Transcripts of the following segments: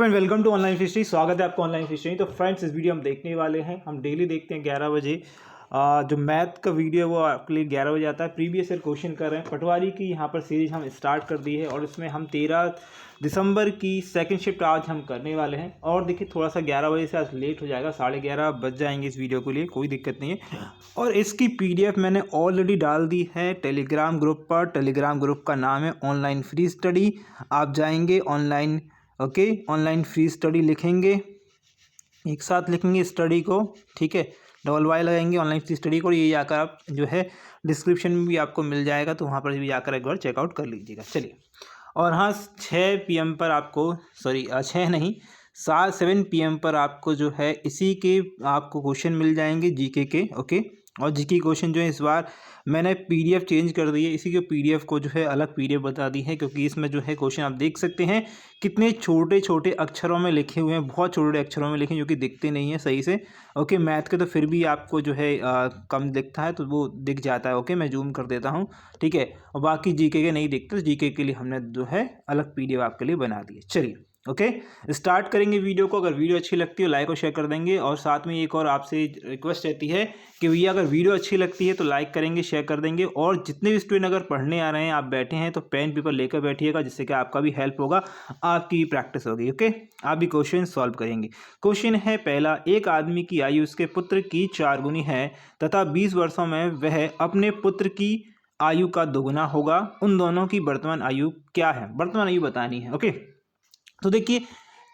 Friend welcome to online fishery. स्वागत है आपको ऑनलाइन फिशरी। तो फ्रेंड्स, इस वीडियो हम देखने वाले हैं, हम डेली देखते हैं 11 बजे। जो मैथ का वीडियो है वो आपके लिए 11 बजे आता है। प्रीवियस ईयर क्वेश्चन कर रहे हैं। पटवारी की यहाँ पर सीरीज हम स्टार्ट कर दी है और इसमें हम 13 दिसंबर की सेकंड शिफ्ट आज हम करने वाले हैं। और देखिए थोड़ा सा 11 बजे से आज लेट हो जाएगा, 11:30 बज जाएंगे इस वीडियो के लिए, कोई दिक्कत नहीं है। और इसकी PDF मैंने ऑलरेडी डाल दी है टेलीग्राम ग्रुप पर। टेलीग्राम ग्रुप का नाम है ऑनलाइन फ्री स्टडी। आप जाएंगे online, okay, online free study लिखेंगे, एक साथ लिखेंगे स्टडी को, ठीक है, डबल वाई लगाएंगे ऑनलाइन फ्री स्टडी को। ये जाकर आप जो है डिस्क्रिप्शन में भी आपको मिल जाएगा, तो वहाँ पर भी जाकर एक बार चेकआउट कर लीजिएगा। चलिए, और हाँ 6 PM पर आपको, सॉरी 6 नहीं 7 PM पर आपको जो है इसी के आपको क्वेश्चन मिल जाएंगे जीके के, ओके। और जीके क्वेश्चन जो है इस बार मैंने PDF चेंज कर दी है, इसी के PDF को जो है अलग PDF बता दी है, क्योंकि इसमें जो है क्वेश्चन आप देख सकते हैं कितने छोटे छोटे अक्षरों में लिखे हुए हैं, बहुत छोटे अक्षरों में लिखे, जो कि दिखते नहीं है सही से, ओके। मैथ के तो फिर भी आपको जो है कम दिखता है, तो वो दिख जाता है, ओके। मैं जूम कर देता हूँ, ठीक है। और बाकी जीके के नहीं दिखते, तो जीके के लिए हमने जो है अलग PDF आपके लिए बना दी है। चलिए, ओके, स्टार्ट करेंगे वीडियो को। अगर वीडियो अच्छी लगती है लाइक और शेयर कर देंगे। और साथ में एक और आपसे रिक्वेस्ट रहती है कि भैया अगर वीडियो अच्छी लगती है तो लाइक करेंगे, शेयर कर देंगे। और जितने भी स्टूडेंट अगर पढ़ने आ रहे हैं, आप बैठे हैं, तो पेन पेपर लेकर बैठिएगा, जिससे कि आपका भी हेल्प होगा, आपकी भी प्रैक्टिस होगी, ओके। आप भी क्वेश्चन सॉल्व करेंगे। क्वेश्चन है पहला, एक आदमी की आयु उसके पुत्र की 4 गुनी है तथा 20 वर्षों में वह अपने पुत्र की आयु का दोगुना होगा। उन दोनों की वर्तमान आयु क्या है? वर्तमान आयु बतानी है, ओके। तो देखिए,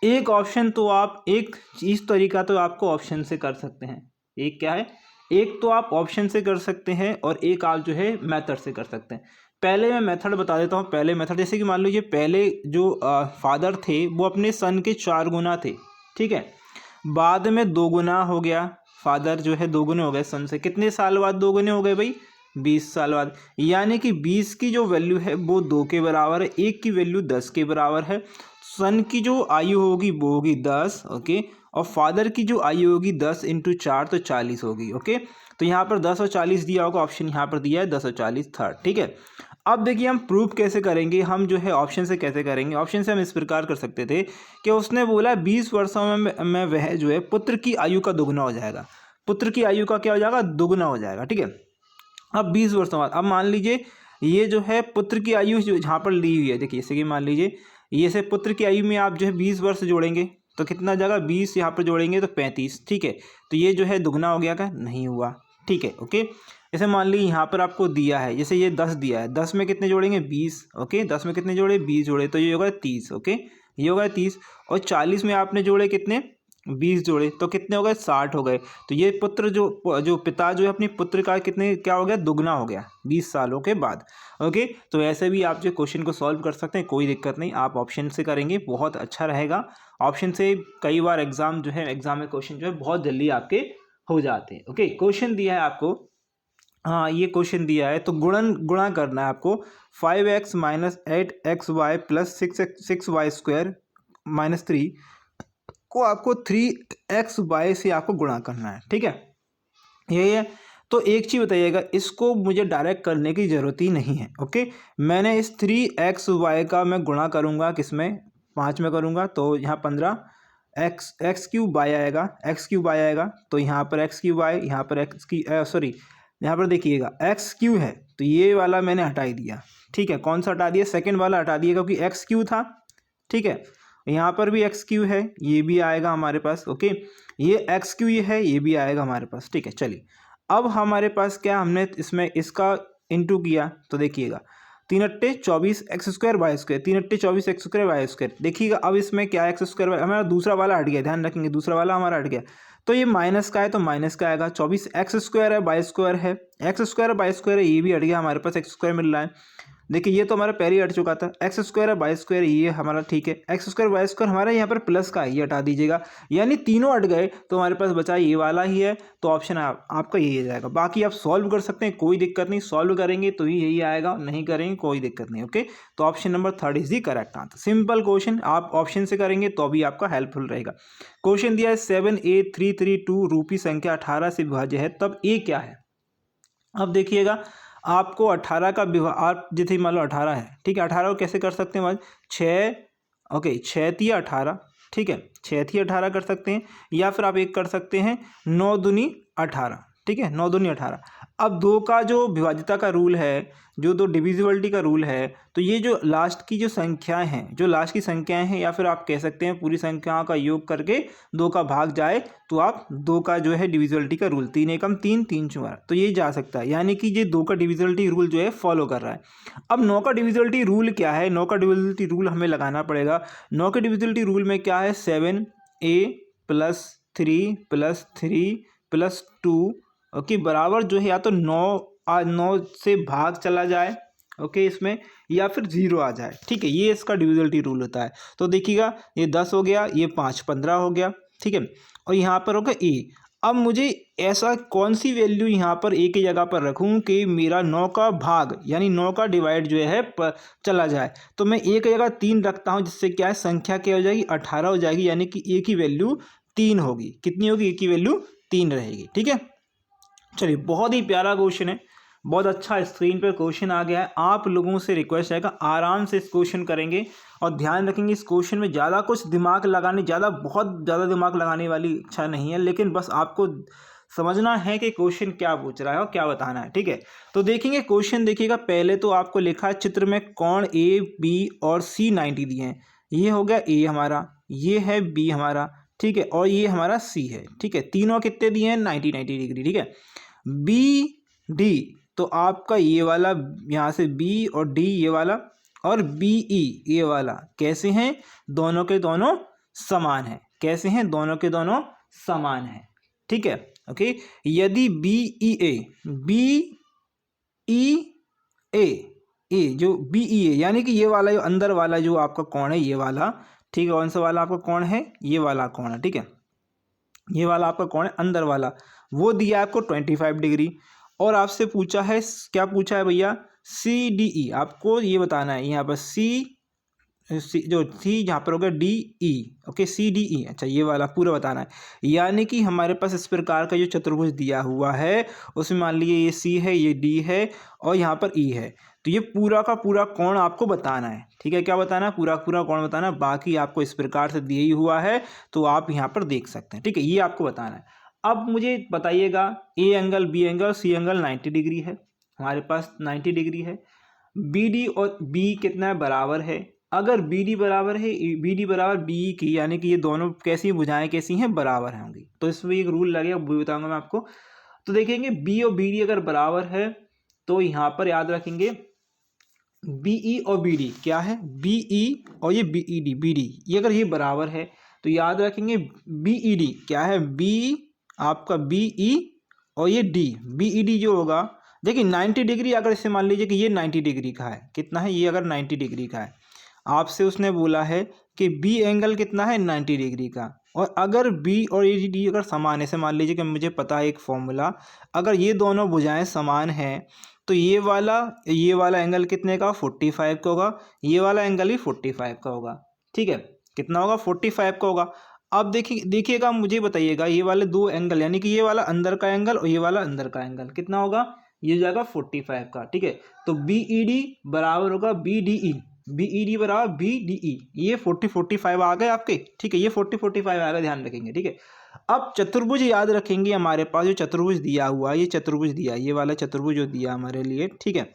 एक ऑप्शन तो आप एक इस तरीका तो आपको ऑप्शन से कर सकते हैं। एक क्या है, एक तो आप ऑप्शन से कर सकते हैं और एक आप जो है मेथड से कर सकते हैं। पहले मैं मेथड बता देता हूँ। पहले मेथड, जैसे कि मान लीजिए पहले जो फादर थे वो अपने सन के 4 गुना थे, ठीक है। बाद में 2 गुना हो गया, फादर जो है 2 गुने हो गए सन से। कितने साल बाद 2 गुने हो गए भाई? 20 साल बाद। यानी कि 20 की जो वैल्यू है वो 2 के बराबर है, 1 की वैल्यू 10 के बराबर है। सन की जो आयु होगी वो होगी 10, ओके। और फादर की जो आयु होगी 10 × 4 तो 40 होगी, ओके। तो यहाँ पर 10 और 40 दिया होगा, ऑप्शन यहाँ पर दिया है 10 और 40 थर्ड, ठीक है। अब देखिए हम प्रूफ कैसे करेंगे, हम जो है ऑप्शन से कैसे करेंगे। ऑप्शन से हम इस प्रकार कर सकते थे कि उसने बोला 20 वर्षों में वह जो है पुत्र की आयु का दोगुना हो जाएगा। पुत्र की आयु का क्या हो जाएगा? दोगुना हो जाएगा, ठीक है। अब 20 वर्षों बाद, अब मान लीजिए ये जो है पुत्र की आयु जो जहाँ पर ली हुई है, देखिए जैसे कि मान लीजिए ये से पुत्र की आयु में आप जो है 20 वर्ष जोड़ेंगे तो कितना जाएगा? 20 यहाँ पर जोड़ेंगे तो 35, ठीक है। तो ये जो है दुगना हो गया, क्या नहीं हुआ? ठीक है, ओके। जैसे मान लीजिए यहाँ पर आपको दिया है, जैसे ये 10 दिया है, 10 में कितने जोड़ेंगे? 20, ओके। 10 में कितने जोड़े? 20 जोड़े, तो ये होगा 30, ओके। ये होगा 30। और 40 में आपने जोड़े कितने? 20 जोड़े, तो कितने हो गए? 60 हो गए। तो ये पुत्र जो पिता जो है अपने पुत्र का कितने क्या हो गया? दुगना हो गया 20 सालों के बाद, ओके। तो ऐसे भी आप जो क्वेश्चन को सॉल्व कर सकते हैं, कोई दिक्कत नहीं। आप ऑप्शन से करेंगे बहुत अच्छा रहेगा। ऑप्शन से कई बार एग्जाम में क्वेश्चन जो है बहुत जल्दी आपके हो जाते हैं, ओके। क्वेश्चन दिया है आपको, हाँ ये क्वेश्चन दिया है, तो गुणा करना है आपको। 5x - 8xy + 6y² - 3 को आपको 3xy से आपको गुणा करना है, ठीक है। यही है। तो एक चीज़ बताइएगा, इसको मुझे डायरेक्ट करने की ज़रूरत ही नहीं है, ओके। मैंने इस 3xy का मैं गुणा करूँगा किसमें? 5 में करूँगा, तो यहाँ 15 x³ y आएगा, x³ y आएगा। तो यहाँ पर x³ y, यहाँ पर सॉरी यहाँ पर देखिएगा x³ है, तो ये वाला मैंने हटा ही दिया, ठीक है। कौन सा हटा दिया? सेकेंड वाला हटा दिया, क्योंकि x³ था, ठीक है। यहाँ पर भी x³ है, ये भी आएगा हमारे पास, ओके। ये x³ है, ये भी आएगा हमारे पास, ठीक है। चलिए, अब हमारे पास क्या, हमने इसमें इसका इंटू किया, तो देखिएगा 3 × 24 x² y², 3 × 24 x² y²। देखिएगा अब इसमें क्या x² हमारा दूसरा वाला हट गया, ध्यान रखेंगे दूसरा वाला हमारा हट गया। तो ये माइनस का है, तो माइनस का आएगा। 24 x² है, y² है, x² y² है, ये भी हट गया, हमारे पास x² मिल रहा है। देखिए ये तो हमारा पहले ही हट चुका था। x² है, y² ये हमारा, ठीक है। x² y² हमारा यहाँ पर प्लस का है, ये हटा दीजिएगा। यानी तीनों हट गए, तो हमारे पास बचा ये वाला ही है, तो ऑप्शन आपका यही आ जाएगा। बाकी आप सॉल्व कर सकते हैं, कोई दिक्कत नहीं। सॉल्व करेंगे तो ही यही आएगा, नहीं करेंगे कोई दिक्कत नहीं, ओके। तो option number 3 is the correct answer. Simple question, आप ऑप्शन से करेंगे तो भी आपका हेल्पफुल रहेगा। क्वेश्चन दिया है 7a332 रूपी संख्या 18 से विभाज्य है, तब ए क्या है? अब देखिएगा आपको 18 का आप जैसे मान लो 18 है, ठीक है। 18 को कैसे कर सकते हैं? 6, ओके, 6 × 18, ठीक है, 6 थी 18 कर सकते हैं, या फिर आप एक कर सकते हैं 9 दूनी 18, ठीक है, 9 दूनी 18। अब 2 का जो विभाज्यता का रूल है, जो 2 डिविजिबिलिटी का रूल है, तो ये जो लास्ट की जो संख्याएं हैं, जो लास्ट की संख्याएं हैं, या फिर आप कह सकते हैं पूरी संख्याओं का योग करके 2 का भाग जाए, तो आप 2 का जो है डिविजिबिलिटी का रूल, 3 एकम 3, 3 चौका, तो ये जा सकता है, यानी कि ये 2 का डिविजिबिलिटी रूल जो है फॉलो कर रहा है। अब 9 का डिविजिबिलिटी रूल क्या है? 9 का डिविजिबिलिटी रूल हमें लगाना पड़ेगा। 9 के डिविजिबिलिटी रूल में क्या है? 7a + 3 + 3 + 2 ओके बराबर जो है या तो 9 से भाग चला जाए, ओके इसमें, या फिर 0 आ जाए, ठीक है, ये इसका डिविजिबिलिटी रूल होता है। तो देखिएगा ये 10 हो गया, ये 5 15 हो गया, ठीक है, और यहाँ पर होगा a। अब मुझे ऐसा कौन सी वैल्यू यहाँ पर a की जगह पर रखूँ कि मेरा 9 का भाग यानी 9 का डिवाइड जो है चला जाए। तो मैं a की जगह 3 रखता हूँ, जिससे क्या है संख्या क्या हो जाएगी? 18 हो जाएगी, यानी कि a की वैल्यू 3 होगी। कितनी होगी? a की वैल्यू 3 रहेगी, ठीक है। चलिए, बहुत ही प्यारा क्वेश्चन है, बहुत अच्छा स्क्रीन पर क्वेश्चन आ गया है। आप लोगों से रिक्वेस्ट रहेगा आराम से इस क्वेश्चन करेंगे और ध्यान रखेंगे इस क्वेश्चन में ज़्यादा कुछ दिमाग लगाने, बहुत ज़्यादा दिमाग लगाने वाली इच्छा नहीं है, लेकिन बस आपको समझना है कि क्वेश्चन क्या पूछ रहा है और क्या बताना है, ठीक है। तो देखेंगे क्वेश्चन, देखिएगा पहले तो आपको लिखा है चित्र में कोण ए बी और सी 90 दिए हैं। ये हो गया ए हमारा, ये है बी हमारा, ठीक है, और ये हमारा सी है, ठीक है। तीनों कितने दिए हैं? 90 डिग्री, ठीक है। बी डी, तो आपका ये वाला यहाँ से बी और डी ये वाला, और बी ई ये वाला कैसे हैं? दोनों के दोनों समान हैं। कैसे हैं? दोनों के दोनों समान हैं, ठीक है, ओके। यदि बी ई ए जो बी ई ए यानी कि ये वाला जो अंदर वाला जो आपका कोण है, ये वाला, ठीक है, कौन सा वाला आपका कोण है? ये वाला कोण है, ठीक है, ये वाला आपका कोण है अंदर वाला, वो दिया आपको 25 डिग्री। और आपसे पूछा है, क्या पूछा है भैया? सी डी ई, आपको ये बताना है यहाँ पर सी जहाँ पर होगा D E, okay, C D E, अच्छा ये वाला पूरा बताना है। यानी कि हमारे पास इस प्रकार का जो चतुर्भुज दिया हुआ है, उसमें मान लीजिए ये सी है, ये डी है, और यहाँ पर ई है, तो ये पूरा का पूरा कोण आपको बताना है, ठीक है। क्या बताना है? पूरा कोण बताना है। बाकी आपको इस प्रकार से दिया ही हुआ है, तो आप यहाँ पर देख सकते हैं, ठीक है, ये आपको बताना है। अब मुझे बताइएगा, A angle, B angle, C angle 90 degree है, हमारे पास 90 डिग्री है। बी डी और बी कितना है? बराबर है। अगर बी डी बराबर है, बी डी बराबर बी की, यानी कि ये दोनों कैसी भुजाएं कैसी हैं? बराबर होंगी। तो इसमें एक रूल लगेगा, वो बताऊंगा मैं आपको। तो देखेंगे बी और बी डी अगर बराबर है, तो यहाँ पर याद रखेंगे बी ई और बी डी क्या है? बी ई और ये B E D, B D ये अगर ये बराबर है, तो याद रखेंगे बी ई डी क्या है? बी आपका बी ई और ये डी, बी ई डी जो होगा, देखिए 90 डिग्री, अगर इसे मान लीजिए कि ये 90 डिग्री का है, कितना है? ये अगर 90 डिग्री का है, आपसे उसने बोला है कि बी एंगल कितना है? 90 डिग्री का। और अगर बी और ए डी अगर समान है, इसे मान लीजिए कि मुझे पता है एक फॉर्मूला, अगर ये दोनों भुजाएं समान हैं, तो ये वाला एंगल कितने का? 45 का होगा, ये वाला एंगल भी 45 का होगा, ठीक है। कितना होगा? 45 का होगा। अब देखिएगा, मुझे बताइएगा, ये वाले दो एंगल, यानी कि ये वाला अंदर का एंगल और ये वाला अंदर का एंगल कितना होगा? ये हो जाएगा 45 का, ठीक है। तो बी ई डी बराबर होगा B D E, B E D बराबर बी डी ई, ये 45 आ गए आपके, ठीक है, ये 45 आ गए, ध्यान रखेंगे, ठीक है। अब चतुर्भुज याद रखेंगे, हमारे पास जो चतुर्भुज दिया हुआ है, ये चतुर्भुज दिया, ये वाला चतुर्भुज जो दिया हमारे लिए, ठीक है,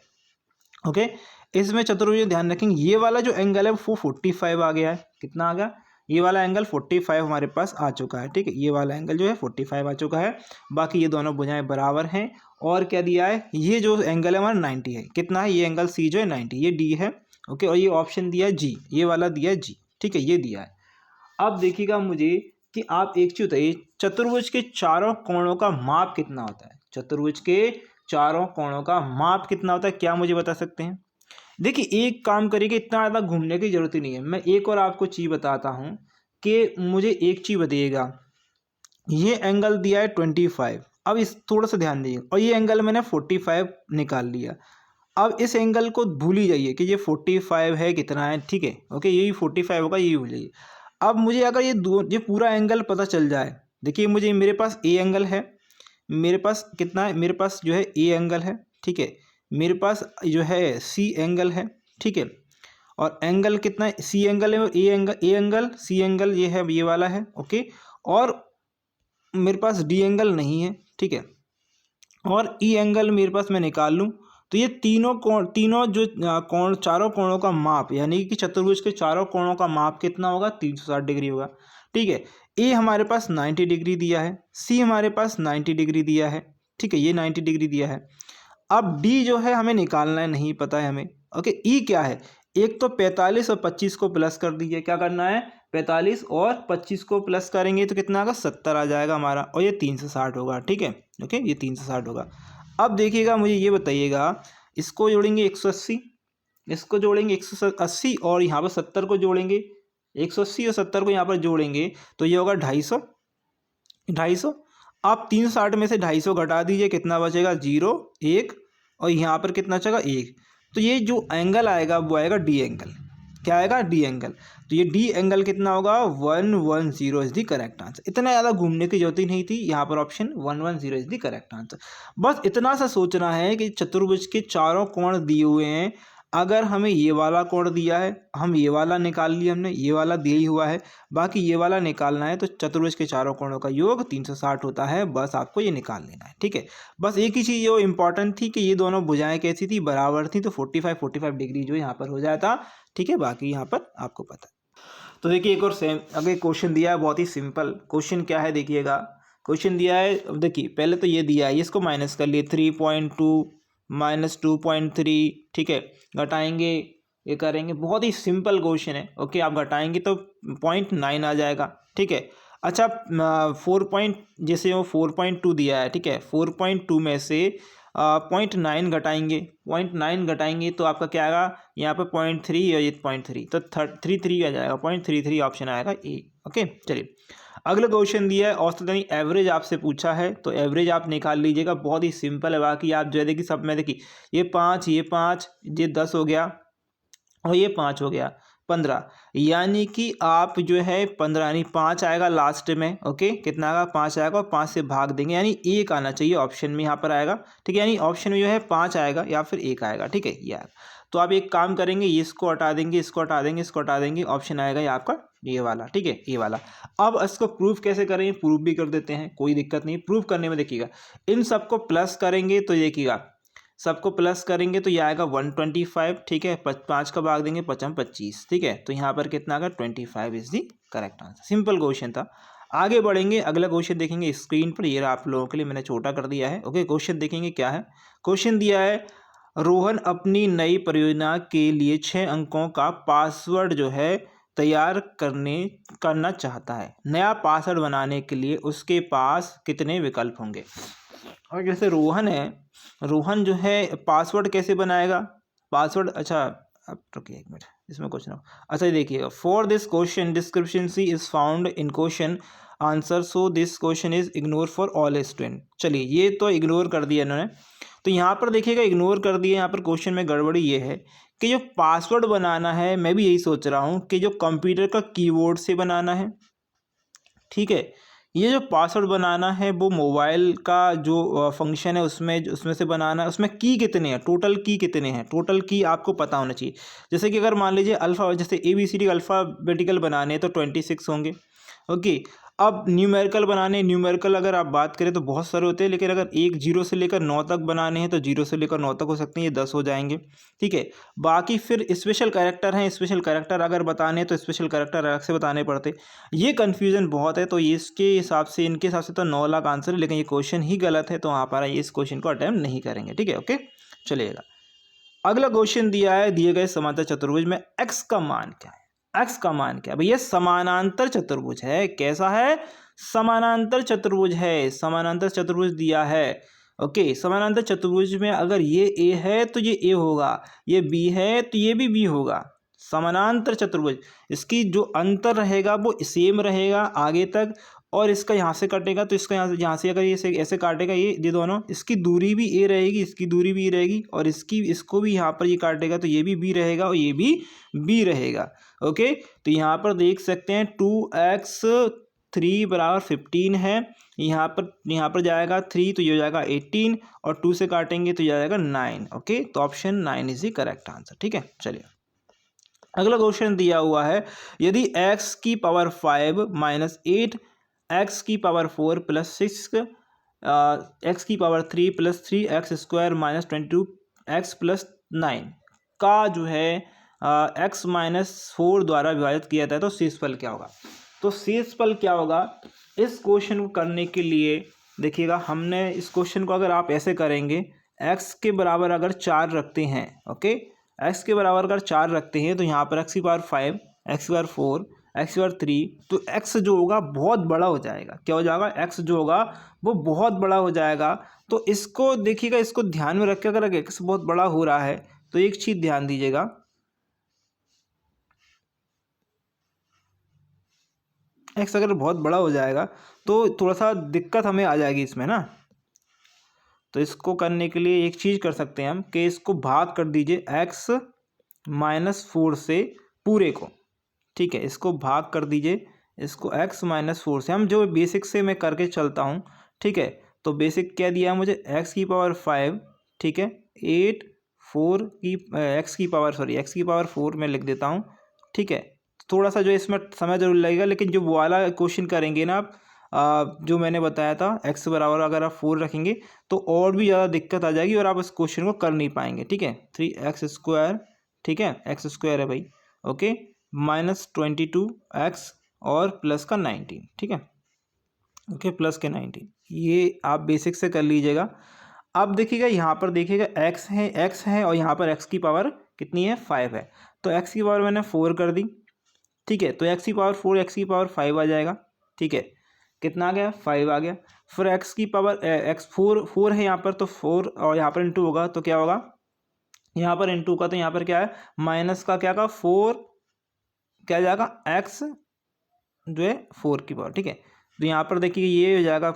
ओके। इसमें चतुर्भुज ध्यान रखेंगे, ये वाला जो एंगल है वो 45 आ गया है। कितना आ गया? ये वाला एंगल 45 हमारे पास आ चुका है, ठीक है, ये वाला एंगल जो है 45 आ चुका है। बाकी ये दोनों भुजाएं बराबर हैं। और क्या दिया है? ये जो एंगल है हमारा 90 है। कितना है? ये एंगल सी जो है 90, ये डी है, ओके, और ये ऑप्शन दिया है जी, ये वाला दिया है जी, ठीक है, ये दिया है। अब देखिएगा मुझे कि आप एक चीज बताइए, चतुर्भुज के चारों कोणों का माप कितना होता है? चतुर्भुज के चारों कोणों का माप कितना होता है? क्या मुझे बता सकते हैं? देखिए, एक काम करिए, इतना ज़्यादा घूमने की जरूरत ही नहीं है। मैं एक और आपको चीज़ बताता हूँ कि मुझे एक चीज़ बताइएगा, ये एंगल दिया है 25, अब इस थोड़ा सा ध्यान दीजिए, और ये एंगल मैंने 45 निकाल लिया। अब इस एंगल को भूल ही जाइए कि ये 45 है, कितना है, ठीक है, ओके, यही 45 होगा, यही भूल जाइए। अब मुझे अगर ये पूरा एंगल पता चल जाए, देखिए मुझे, मेरे पास ए एंगल है, मेरे पास कितना है? मेरे पास जो है ए एंगल है, ठीक है, मेरे पास जो है सी एंगल है, ठीक है, और एंगल कितना है, सी एंगल है, ए एंगल सी एंगल ये है, ये वाला है। ओके, और मेरे पास डी एंगल नहीं है, ठीक है, और ई एंगल मेरे पास मैं निकाल लूँ तो ये तीनों कोण, तीनों जो कोण, चारों कोणों का माप, यानी कि चतुर्भुज के चारों कोणों का माप कितना होगा, 360 डिग्री होगा। ठीक है, ए हमारे पास 90 डिग्री दिया है, सी हमारे पास 90 डिग्री दिया है, ठीक है, ये 90 डिग्री दिया है। अब डी जो है हमें निकालना है, नहीं पता है हमें। ओके, ई क्या है, एक तो 45 और 25 को प्लस कर दीजिए, क्या करना है, 45 और 25 को प्लस करेंगे तो कितना आएगा, 70 आ जाएगा हमारा, और ये 360 होगा। ठीक है, ओके, ये 360 होगा। अब देखिएगा, मुझे ये बताइएगा, इसको जोड़ेंगे 180, इसको जोड़ेंगे 180, और यहाँ पर 70 को जोड़ेंगे, 180 और 70 को यहाँ पर जोड़ेंगे तो ये होगा 250, 250। आप 360 में से 250 घटा दीजिए, कितना बचेगा, 0 1, और यहाँ पर कितना बचेगा, 1। तो ये जो एंगल आएगा वो आएगा डी एंगल। क्या आएगा, डी एंगल। तो ये डी एंगल कितना होगा, 110 इज द करेक्ट आंसर। इतना ज़्यादा घूमने की जरूरत ही नहीं थी, यहाँ पर option 110 is the correct answer. बस इतना सा सोचना है कि चतुर्भुज के चारों कोण दिए हुए हैं, अगर हमें ये वाला कोण दिया है, हम ये वाला निकाल लिया, हमने ये वाला दिया ही हुआ है, बाकी ये वाला निकालना है, तो चतुर्भुज के चारों कोणों का योग 360 होता है। बस आपको ये निकाल लेना है, ठीक है। बस एक ही चीज़ जो इम्पॉर्टेंट थी कि ये दोनों भुजाएं कैसी थी, बराबर थी, तो 45 डिग्री जो यहाँ पर हो जाता, ठीक है। बाकी यहाँ पर आपको पता है। तो देखिए एक और सेम अगर क्वेश्चन दिया है, बहुत ही सिंपल क्वेश्चन। क्या है देखिएगा, क्वेश्चन दिया है, अब देखिए पहले तो ये दिया है, इसको माइनस कर लिए, 3.2 माइनस 2.3, ठीक है, घटाएंगे, ये करेंगे, बहुत ही सिंपल क्वेश्चन है। ओके, आप घटाएंगे तो 0.9 आ जाएगा, ठीक है। अच्छा, 4 जैसे वो 4.2 दिया है, ठीक है, 4.2 में से 0.9 घटाएंगे, 0.9 घटाएंगे तो आपका क्या आएगा, यहाँ पे 0.3 और ये 0.3, तो 33 आ जाएगा, 0.33 ऑप्शन आएगा ए। ओके, चलिए अगला क्वेश्चन दिया है, औसत यानी एवरेज आपसे पूछा है, तो एवरेज आप निकाल लीजिएगा, बहुत ही सिंपल है। बाकी आप जो है देखिए सब में देखिए, ये 5 ये 5 ये 10 हो गया, और ये 5 हो गया 15, यानी कि आप जो है 15 यानी 5 आएगा लास्ट में। ओके, कितना आएगा, 5 आएगा, और 5 से भाग देंगे, यानी 1 आना चाहिए ऑप्शन में, यहाँ पर आएगा, ठीक है, यानी ऑप्शन में जो है 5 आएगा या फिर 1 आएगा, ठीक है, ये आएगा। तो आप एक काम करेंगे, इसको हटा देंगे, इसको हटा देंगे, इसको हटा देंगे, ऑप्शन आएगा ये आपका ये वाला, ठीक है, ये वाला। अब इसको प्रूफ कैसे करेंगे, प्रूफ भी कर देते हैं, कोई दिक्कत नहीं। प्रूफ करने में देखिएगा, इन सबको प्लस करेंगे तो देखिएगा, सबको प्लस करेंगे तो ये आएगा 125, ठीक है, 5 का भाग देंगे 5 25, ठीक है, तो यहाँ पर कितना आएगा, 25 is the correct answer. Simple question था। आगे बढ़ेंगे, अगला क्वेश्चन देखेंगे स्क्रीन पर, ये आप लोगों के लिए मैंने छोटा कर दिया है। ओके, क्वेश्चन देखेंगे क्या है। क्वेश्चन दिया है, रोहन अपनी नई परियोजना के लिए 6 अंकों का पासवर्ड जो है तैयार करना चाहता है। नया पासवर्ड बनाने के लिए उसके पास कितने विकल्प होंगे। और जैसे रोहन है, रोहन जो है पासवर्ड कैसे बनाएगा, पासवर्ड, अच्छा अब रुकिए एक मिनट, इसमें कुछ ना, अच्छा देखिएगा, for this question description C is found in question answer, so this question is ignore for all student. चलिए ये तो इग्नोर कर दिया इन्होंने, तो यहाँ पर देखिएगा इग्नोर कर दिया। यहाँ पर क्वेश्चन में गड़बड़ी ये है कि जो पासवर्ड बनाना है, मैं भी यही सोच रहा हूँ कि जो कंप्यूटर का कीबोर्ड से बनाना है, ठीक है, ये जो पासवर्ड बनाना है वो मोबाइल का जो फंक्शन है उसमें से बनाना है। उसमें की कितने हैं, टोटल की कितने हैं, टोटल की आपको पता होना चाहिए। जैसे कि अगर मान लीजिए अल्फ़ा, जैसे ABCD अल्फ़ाबेटिकल बनाने हैं तो 26 होंगे। ओके, अब न्यूमेरिकल बनाने, न्यूमेरिकल अगर आप बात करें तो बहुत सारे होते हैं, लेकिन अगर 0 से लेकर 9 तक बनाने हैं तो 0 से लेकर 9 तक हो सकते हैं, ये 10 हो जाएंगे, ठीक है। बाकी फिर स्पेशल कैरेक्टर हैं, स्पेशल कैरेक्टर अगर बताने हैं तो स्पेशल कैरेक्टर अलग से बताने पड़ते। ये कन्फ्यूज़न बहुत है, तो इसके हिसाब से, इनके हिसाब से तो 9 लाख आंसर है, लेकिन ये क्वेश्चन ही गलत है, तो वहाँ पर इस क्वेश्चन को अटैम्प्ट नहीं करेंगे, ठीक है। ओके, चलिएगा अगला क्वेश्चन दिया है, दिए गए समांतर चतुर्भुज में x का मान क्या है। x का मान क्या है भैया, समानांतर चतुर्भुज है। कैसा है, समानांतर चतुर्भुज है, समानांतर चतुर्भुज दिया है। ओके, समानांतर चतुर्भुज में अगर ये a है तो ये a होगा, ये b है तो ये भी b होगा। समानांतर चतुर्भुज, इसकी जो अंतर रहेगा वो सेम रहेगा आगे तक, और इसका यहाँ से कटेगा तो इसका यहाँ से अगर ये ऐसे काटेगा, ये दोनों, इसकी दूरी भी a रहेगी, इसकी दूरी भी a रहेगी, और इसको भी यहाँ पर ये काटेगा तो ये भी b रहेगा और ये भी b रहेगा। ओके, तो यहाँ पर देख सकते हैं 2x 3 बराबर 15 है, यहाँ पर जाएगा 3 तो ये हो जाएगा 18, और 2 से काटेंगे तो ये जाएगा 9। ओके, तो option 9 is the correct answer, ठीक है। चलिए अगला क्वेश्चन दिया हुआ है, यदि x की पावर 5 माइनस 8 x की पावर 4 प्लस 6 x की power 3 plus 3x square minus 22 x plus 9 का जो है x माइनस 4 द्वारा विभाजित किया जाता है तो शेषफल क्या होगा। तो शेषफल क्या होगा, इस क्वेश्चन को करने के लिए देखिएगा, हमने इस क्वेश्चन को अगर आप ऐसे करेंगे, x के बराबर अगर 4 रखते हैं, ओके, x के बराबर अगर 4 रखते हैं तो यहाँ पर x की पावर 5, x की पावर 4, x की पावर 3, तो x जो होगा बहुत बड़ा हो जाएगा। क्या हो जाएगा, x जो होगा वो बहुत बड़ा हो जाएगा। तो इसको देखिएगा, इसको ध्यान में रख के अगर x बहुत बड़ा हो रहा है तो एक चीज़ ध्यान दीजिएगा, x अगर बहुत बड़ा हो जाएगा तो थोड़ा सा दिक्कत हमें आ जाएगी इसमें ना। तो इसको करने के लिए एक चीज़ कर सकते हैं हम कि इसको भाग कर दीजिए x माइनस 4 से पूरे को, ठीक है, इसको भाग कर दीजिए, इसको x माइनस 4 से, हम जो बेसिक से मैं करके चलता हूँ, ठीक है। तो बेसिक क्या दिया है मुझे, x की पावर 5, ठीक है, 8 4 की x की पावर 4 में लिख देता हूँ, ठीक है। थोड़ा सा जो इसमें समय जरूर लगेगा, लेकिन जो वो वाला क्वेश्चन करेंगे ना आप, जो मैंने बताया था x बराबर अगर आप 4 रखेंगे तो और भी ज़्यादा दिक्कत आ जाएगी और आप इस क्वेश्चन को कर नहीं पाएंगे, ठीक है। 3x स्क्वायर, ठीक है, x स्क्वायर है भाई, ओके, माइनस 22x और प्लस का 19, ठीक है, ओके, प्लस के 19, ये आप बेसिक से कर लीजिएगा। अब देखिएगा यहाँ पर देखिएगा x है और यहाँ पर x की पावर कितनी है, 5 है, तो x की पावर मैंने 4 कर दी, ठीक है। तो x की पावर 4 x की पावर 5 आ जाएगा, ठीक है, कितना आ गया, 5 आ गया। फिर x की पावर x 4 है यहाँ पर, तो 4 और यहाँ पर इंटू होगा तो क्या होगा, यहाँ पर इंटू का, तो यहाँ पर क्या है, माइनस का क्या का 4 क्या जाएगा, x जो है 4 की पावर, ठीक है। तो यहाँ पर देखिए ये हो जाएगा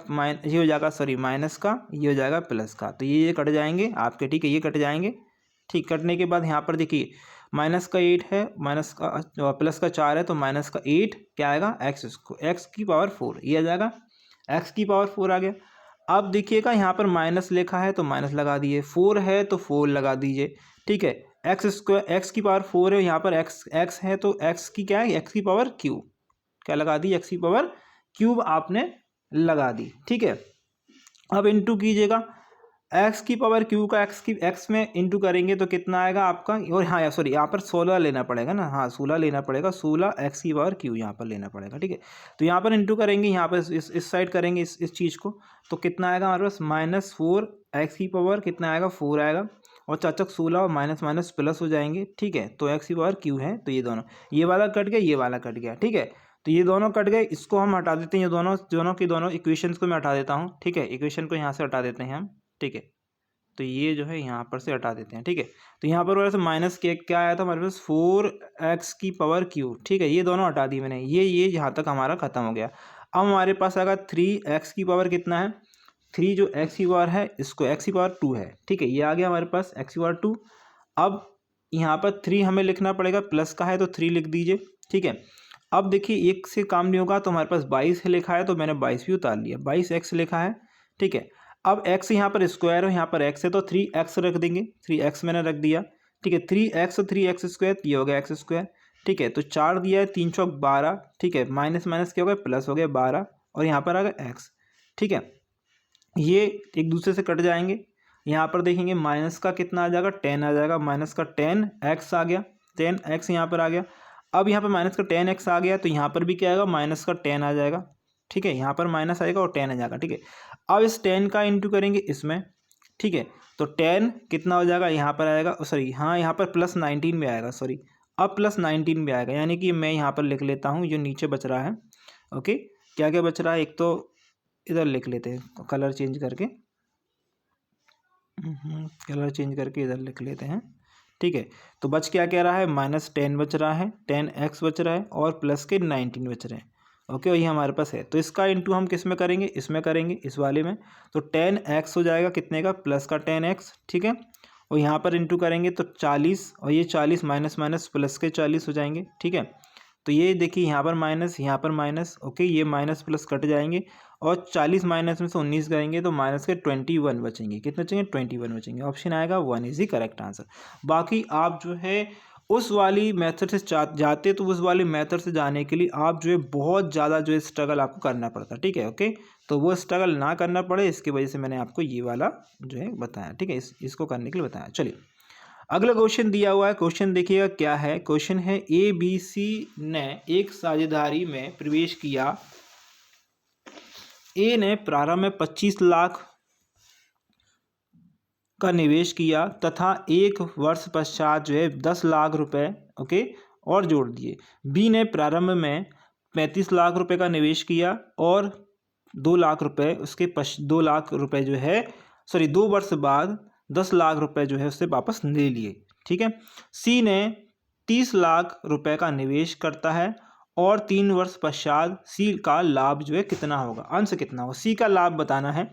ये हो जाएगा, सॉरी, माइनस का, ये हो जाएगा प्लस का, तो ये कट जाएंगे आपके, ठीक है, ये कट जाएंगे, ठीक। कटने के बाद यहाँ पर देखिए माइनस का 8 है, माइनस का प्लस का 4 है, तो माइनस का 8 क्या आएगा, x की पावर 4, ये आ जाएगा, x की पावर 4 आ गया। अब देखिएगा यहाँ पर माइनस लिखा है तो माइनस लगा दिए, 4 है तो 4 लगा दीजिए, ठीक है। एक्स स्क्वायर, x की पावर 4 है, यहाँ पर x है तो x की क्या है, x की पावर क्यूब, क्या लगा दी, x की पावर क्यूब आपने लगा दी, ठीक है। अब इंटू कीजिएगा, x की पावर क्यू का x में इंटू करेंगे तो कितना आएगा आपका, और हाँ सॉरी, यहाँ पर 16 लेना पड़ेगा ना, हाँ 16 लेना पड़ेगा, 16 x की पावर क्यू यहाँ पर लेना पड़ेगा, ठीक है। तो यहाँ पर इंटू करेंगे, यहाँ पर इस साइड करेंगे इस चीज़ को, तो कितना आएगा हमारे पास, माइनस 4 x की पावर कितना आएगा, 4 आएगा, और चाचक 16 और माइनस माइनस प्लस हो जाएंगे, ठीक है। तो x की पावर क्यू है, तो ये दोनों, ये वाला कट गया, ये वाला कट गया, ठीक है। तो ये दोनों कट गए, इसको हम हटा देते हैं, ये दोनों इक्वेशंस को मैं हटा देता हूँ, ठीक है, इक्वेशन को यहाँ से हटा देते हैं हम, ठीक है। तो ये जो है यहाँ पर से हटा देते हैं, ठीक है। तो यहाँ पर वैसे माइनस के क्या आया था हमारे पास, 4x की पावर क्यू, ठीक है, ये दोनों हटा दी मैंने, ये यहाँ तक हमारा खत्म हो गया। अब हमारे पास आएगा 3x की पावर कितना है, 3 जो x की पावर है, इसको x की पावर 2 है, ठीक है, ये आ गया हमारे पास x की पावर 2। अब यहाँ पर 3 हमें लिखना पड़ेगा, प्लस का है तो 3 लिख दीजिए, ठीक है। अब देखिए एक से काम नहीं होगा, तो हमारे पास 22 लिखा है, तो मैंने 22 भी उतार लिया, 22x लिखा है, ठीक है। अब x यहाँ पर स्क्वायर है, यहाँ पर x है, तो 3x रख देंगे, 3x मैंने रख दिया, ठीक है। 3x स्क्वायर, ये हो गया x स्क्वायर, ठीक है। तो 4 दिया है, 3 चौक 12, ठीक है, माइनस माइनस क्या हो गया, प्लस हो गया 12, और यहाँ पर आ गया x, ठीक है। ये एक दूसरे से कट जाएंगे, यहाँ पर देखेंगे माइनस का कितना आ जाएगा, 10 आ जाएगा, माइनस का 10x आ गया, 10x यहाँ पर आ गया। अब यहाँ पर माइनस का 10x आ गया, तो यहाँ पर भी क्या आएगा, माइनस का 10 आ जाएगा, ठीक है, यहाँ पर माइनस आएगा और 10 आ जाएगा, ठीक है। अब इस 10 का इंटू करेंगे इसमें, ठीक है, तो 10 कितना हो जाएगा, यहाँ पर आएगा, सॉरी हाँ यहाँ पर प्लस 19 में आएगा, सॉरी, अब प्लस 19 में आएगा, यानी कि मैं यहाँ पर लिख लेता हूँ जो नीचे बच रहा है, ओके। क्या क्या बच रहा है, एक तो इधर लिख लेते हैं कलर चेंज करके, कलर चेंज करके इधर लिख लेते हैं, ठीक है। तो बच क्या कह रहा है, माइनस 10 बच रहा है, 10x बच रहा है, और प्लस के 19 बच रहे हैं, ओके, वही हमारे पास है। तो इसका इंटू हम किस में करेंगे, इसमें करेंगे, इस वाले में, तो 10x हो जाएगा कितने का, प्लस का 10x, ठीक है। और यहाँ पर इंटू करेंगे तो 40, और ये 40 माइनस माइनस प्लस के 40 हो जाएंगे, ठीक है। तो ये देखिए यहाँ पर माइनस, यहाँ पर माइनस, ओके, ये माइनस प्लस कट जाएंगे, और 40 माइनस में से 19 करेंगे तो माइनस के 21 बचेंगे, कितने बचेंगे, 21 बचेंगे। ऑप्शन आएगा 1 इज द करेक्ट आंसर। बाकी आप जो है उस वाली मेथड से जाते तो उस वाली मेथड से जाने के लिए आप जो है बहुत ज़्यादा जो है स्ट्रगल आपको करना पड़ता, ठीक है। ओके, तो वो स्ट्रगल ना करना पड़े इसकी वजह से मैंने आपको ये वाला जो है बताया, ठीक है, इसको करने के लिए बताया। चलिए अगला क्वेश्चन दिया हुआ है, क्वेश्चन देखिएगा क्या है। क्वेश्चन है ABC ने एक साझेदारी में प्रवेश किया। ए ने प्रारंभ में 25 लाख का निवेश किया तथा एक वर्ष पश्चात जो है 10 लाख रुपए ओके और जोड़ दिए। बी ने प्रारंभ में 35 लाख रुपए का निवेश किया और 2 लाख रुपए उसके 2 लाख रुपए जो है 2 वर्ष बाद 10 लाख रुपए जो है उससे वापस ले लिए, ठीक है। सी ने 30 लाख रुपए का निवेश करता है और 3 वर्ष पश्चात सी का लाभ जो है कितना होगा, अंश कितना होगा। सी का लाभ बताना है।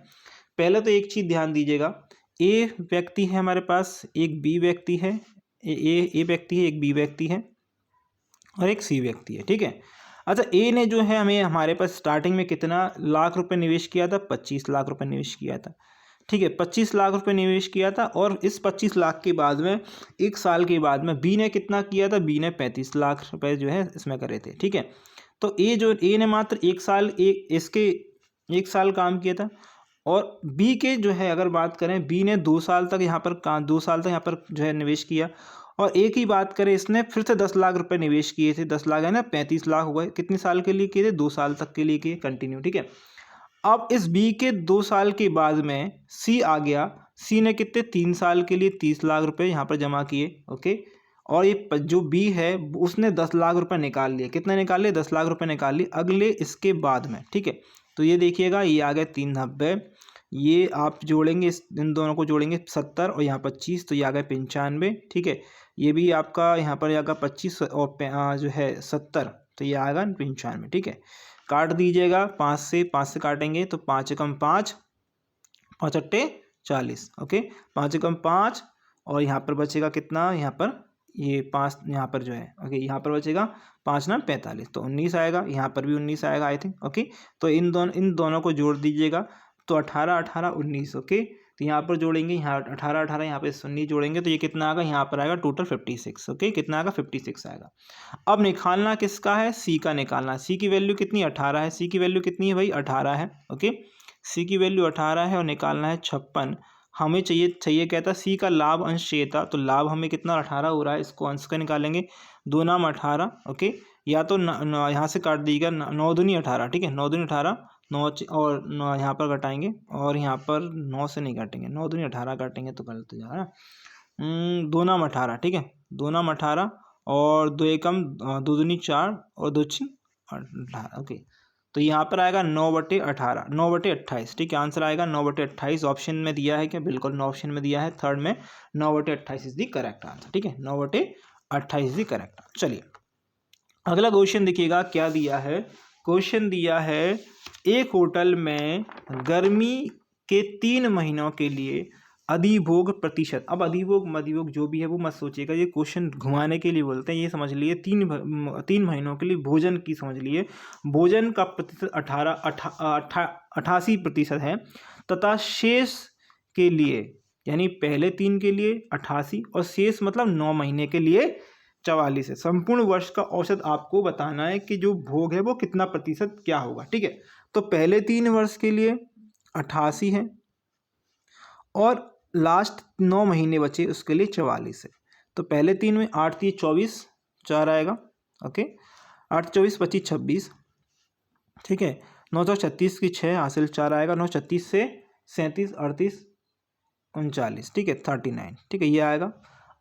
पहले तो एक चीज़ ध्यान दीजिएगा, ए व्यक्ति है हमारे पास, एक बी व्यक्ति है, ए व्यक्ति है, एक बी व्यक्ति है और एक सी व्यक्ति है, ठीक है। अच्छा, ए ने जो है हमें हमारे पास स्टार्टिंग में कितना लाख रुपए निवेश किया था, 25 लाख रुपए निवेश किया था, ठीक है। 25 लाख रुपए निवेश किया था और इस 25 लाख के बाद में 1 साल के बाद में बी ने कितना किया था, बी ने 35 लाख रुपए जो है इसमें करे थे, ठीक है। तो ए ने मात्र 1 साल इसके 1 साल काम किया था और बी के जो है अगर बात करें, बी ने 2 साल तक यहाँ पर 2 साल तक यहाँ पर जो है निवेश किया और एक ही बात करें, इसने फिर से 10 लाख रुपए निवेश किए थे। 10 लाख है ना, 35 लाख हुए, कितने साल के लिए किए थे, 2 साल तक के लिए किए कंटिन्यू, ठीक है। अब इस बी के 2 साल के बाद में सी आ गया। सी ने कितने 3 साल के लिए 30 लाख रुपए यहाँ पर जमा किए, ओके। और ये जो बी है उसने 10 लाख रुपए निकाल लिए। कितने निकाल लिए, 10 लाख रुपए निकाल लिए अगले इसके बाद में, ठीक है। तो ये देखिएगा, ये आ गया 390, ये आप जोड़ेंगे इन दोनों को जोड़ेंगे 70 और यहाँ 25, तो ये आ गया 95, ठीक है। ये भी आपका यहाँ पर आएगा 25 और जो है 70, तो ये आएगा 95, ठीक है। काट दीजिएगा 5 से काटेंगे तो 5 एकम 5, 5 अट्टे 40, ओके। 5 एकम 5 और यहाँ पर बचेगा कितना, यहाँ पर ये 5 यहाँ पर जो है, ओके, यहाँ पर बचेगा 5 ना 45, तो 19 आएगा, यहाँ पर भी 19 आएगा आई थिंक, ओके। तो इन दोनों को जोड़ दीजिएगा तो 18 18 19, ओके। तो यहाँ पर जोड़ेंगे, यहाँ 18 18 यहाँ पे 19 जोड़ेंगे तो ये कितना आएगा, यहाँ पर आएगा टोटल 56, ओके। कितना आएगा, 56 आएगा। अब निकालना किसका है, सी का निकालना है। सी की वैल्यू कितनी, 18 है। सी की वैल्यू कितनी है भाई, 18 है, ओके। सी की वैल्यू 18 है और निकालना है 56। हमें चाहिए कहता सी का लाभ अंश चाहिए था, तो लाभ हमें कितना 18 हो रहा है, इसको अंश का निकालेंगे, 2 नाम 18, ओके। या तो यहाँ से काट दीजिएगा, 9 दूनी 18, ठीक है, 9 दूनी 18, 9 और 9 यहाँ पर घटाएंगे और यहाँ पर 9 से नहीं काटेंगे, 9 दूनी 18 काटेंगे तो गलत हो जाएगा ना। 2 नाम 18, ठीक है, 2 नाम 18 और 2 एकम 2 दूनी 4 और 2 छीं 18, ओके। तो यहाँ पर आएगा 9/18, 9/28, ठीक है। आंसर आएगा 9/28। ऑप्शन में दिया है क्या, बिल्कुल 9 ऑप्शन में दिया है, थर्ड में 9/28 इज दी करेक्ट आंसर, ठीक है, 9/28 दी करेक्ट। चलिए अगला क्वेश्चन देखिएगा क्या दिया है। क्वेश्चन दिया है एक होटल में गर्मी के 3 महीनों के लिए अधिभोग प्रतिशत। अब अधिभोग मधिभोग जो भी है वो मत सोचिएगा, ये क्वेश्चन घुमाने के लिए बोलते हैं। ये समझ लिए 3 महीनों के लिए भोजन की समझ लिए, भोजन का प्रतिशत 88% है तथा शेष के लिए यानी पहले 3 के लिए 88 और शेष मतलब 9 महीने के लिए 44 है। संपूर्ण वर्ष का औसत आपको बताना है कि जो भोग है वो कितना प्रतिशत क्या होगा, ठीक है। तो पहले 3 वर्ष के लिए 88 है और लास्ट 9 महीने बचे उसके लिए 44 है। तो पहले 3 में 8 3 24 4 आएगा, ओके। 8 24 25 26, ठीक है। 9 36 की 6 हासिल 4 आएगा, 9 36 से 37 38 39, ठीक है, 39, ठीक है, ये आएगा।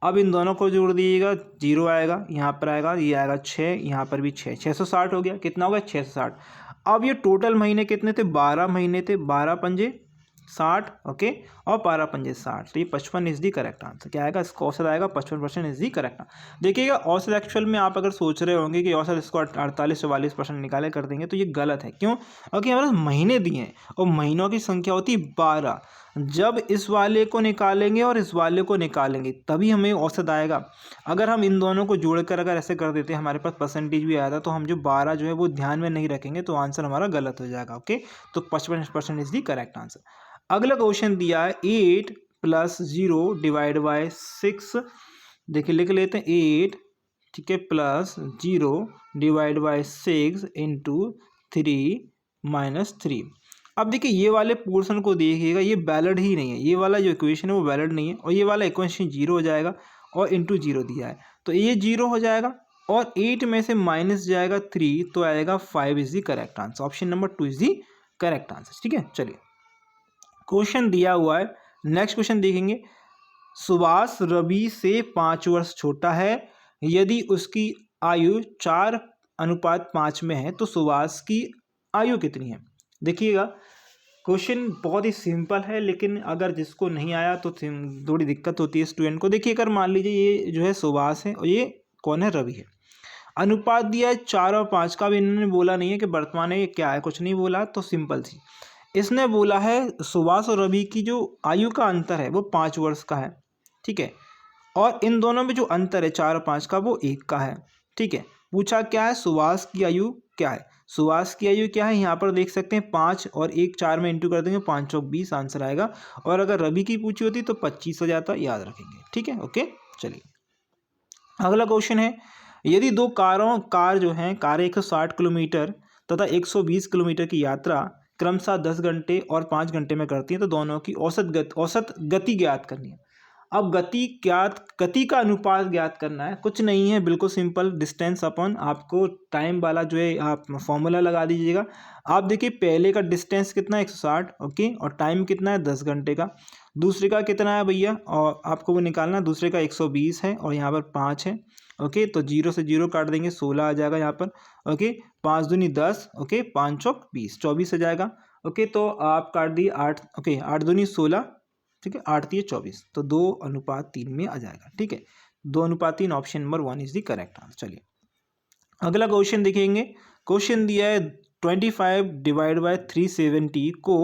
अब इन दोनों को जोड़ दीजिएगा, 0 आएगा, यहाँ पर आएगा, ये आएगा 6, यहाँ पर भी 6, 660 हो गया। कितना होगा, 660। अब ये टोटल महीने कितने थे, 12 महीने थे, 12 पंजे 60, ओके, और 12 पंजे 60, तो ये 55 इज दी करेक्ट आंसर। क्या आएगा, इसका औसत आएगा 55% इज दी करेक्ट। देखिएगा औसत एक्चुअल में आप अगर सोच रहे होंगे कि औसत इसको 48-44% निकाले कर देंगे तो ये गलत है। क्यों, क्योंकि हमारे महीने दिए हैं और महीनों की संख्या होती है 12। जब इस वाले को निकालेंगे और इस वाले को निकालेंगे तभी हमें औसत आएगा। अगर हम इन दोनों को जोड़कर अगर ऐसे कर देते हैं, हमारे पास परसेंटेज भी आया था, तो हम जो 12 जो है वो ध्यान में नहीं रखेंगे तो आंसर हमारा गलत हो जाएगा, ओके। तो 55% इज दी करेक्ट आंसर। अगला क्वेश्चन दिया है 8 + 0 / 6। देखिए लिख लेते हैं, 8 ठीक है, plus 0 divide by 6 into 3 minus 3। अब देखिए ये वाले पोर्शन को देखिएगा, ये वैलिड ही नहीं है, ये वाला जो इक्वेशन है वो वैलिड नहीं है, और ये वाला इक्वेशन 0 हो जाएगा और इंटू 0 दिया है तो ये 0 हो जाएगा, और 8 में से माइनस जाएगा 3 तो आएगा 5 is the correct answer. Option number 2 is the correct answer. ठीक है, चलिए क्वेश्चन दिया हुआ है, नेक्स्ट क्वेश्चन देखेंगे। सुभाष रवि से 5 वर्ष छोटा है, यदि उसकी आयु 4:5 में है तो सुभाष की आयु कितनी है। देखिएगा क्वेश्चन बहुत ही सिंपल है, लेकिन अगर जिसको नहीं आया तो थोड़ी दिक्कत होती है स्टूडेंट को। देखिए अगर मान लीजिए ये जो है सुभाष है और ये कौन है, रवि है। अनुपात दिया है 4 और 5 का, भी इन्होंने बोला नहीं है कि वर्तमान है ये क्या है, कुछ नहीं बोला, तो सिंपल सी इसने बोला है सुभाष और रवि की जो आयु का अंतर है वो 5 वर्ष का है। ठीक है, और इन दोनों में जो अंतर है 4 और 5 का वो 1 का है। ठीक है, पूछा क्या है, सुभाष की आयु क्या है। सुभाष की आयु क्या है, यहाँ पर देख सकते हैं 5 और 1 4 में इंटू कर देंगे, 5 चौक 20 आंसर आएगा। और अगर रवि की पूछी होती तो 25 हो जाता, याद रखेंगे। ठीक है, ओके। चलिए अगला क्वेश्चन है, यदि दो कार जो हैं कार 160 किलोमीटर तथा 120 किलोमीटर की यात्रा क्रमशः 10 घंटे और 5 घंटे में करती हैं तो दोनों की औसत गति ज्ञात करनी है। अब गति का अनुपात ज्ञात करना है, कुछ नहीं है, बिल्कुल सिंपल, डिस्टेंस अपॉन आपको टाइम वाला जो है आप फॉर्मूला लगा दीजिएगा। आप देखिए पहले का डिस्टेंस कितना है 160, ओके, और टाइम कितना है 10 घंटे का। दूसरे का कितना है भैया, और आपको वो निकालना, दूसरे का 120 है और यहाँ पर 5 है, ओके, तो 0 से 0 काट देंगे, 16 आ जाएगा यहाँ पर, ओके, 5 दूनी 10, ओके, 5 चौक 20, 24 आ जाएगा, ओके, तो आप काट दिए 8, ओके, 8 दूनी 16, ठीक है, 8 दिए 24, तो 2:3 में आ जाएगा। ठीक है, 2:3, option number 1 is the correct answer. चलिए अगला क्वेश्चन देखेंगे। क्वेश्चन दिया है 25 डिवाइड बाय 370 को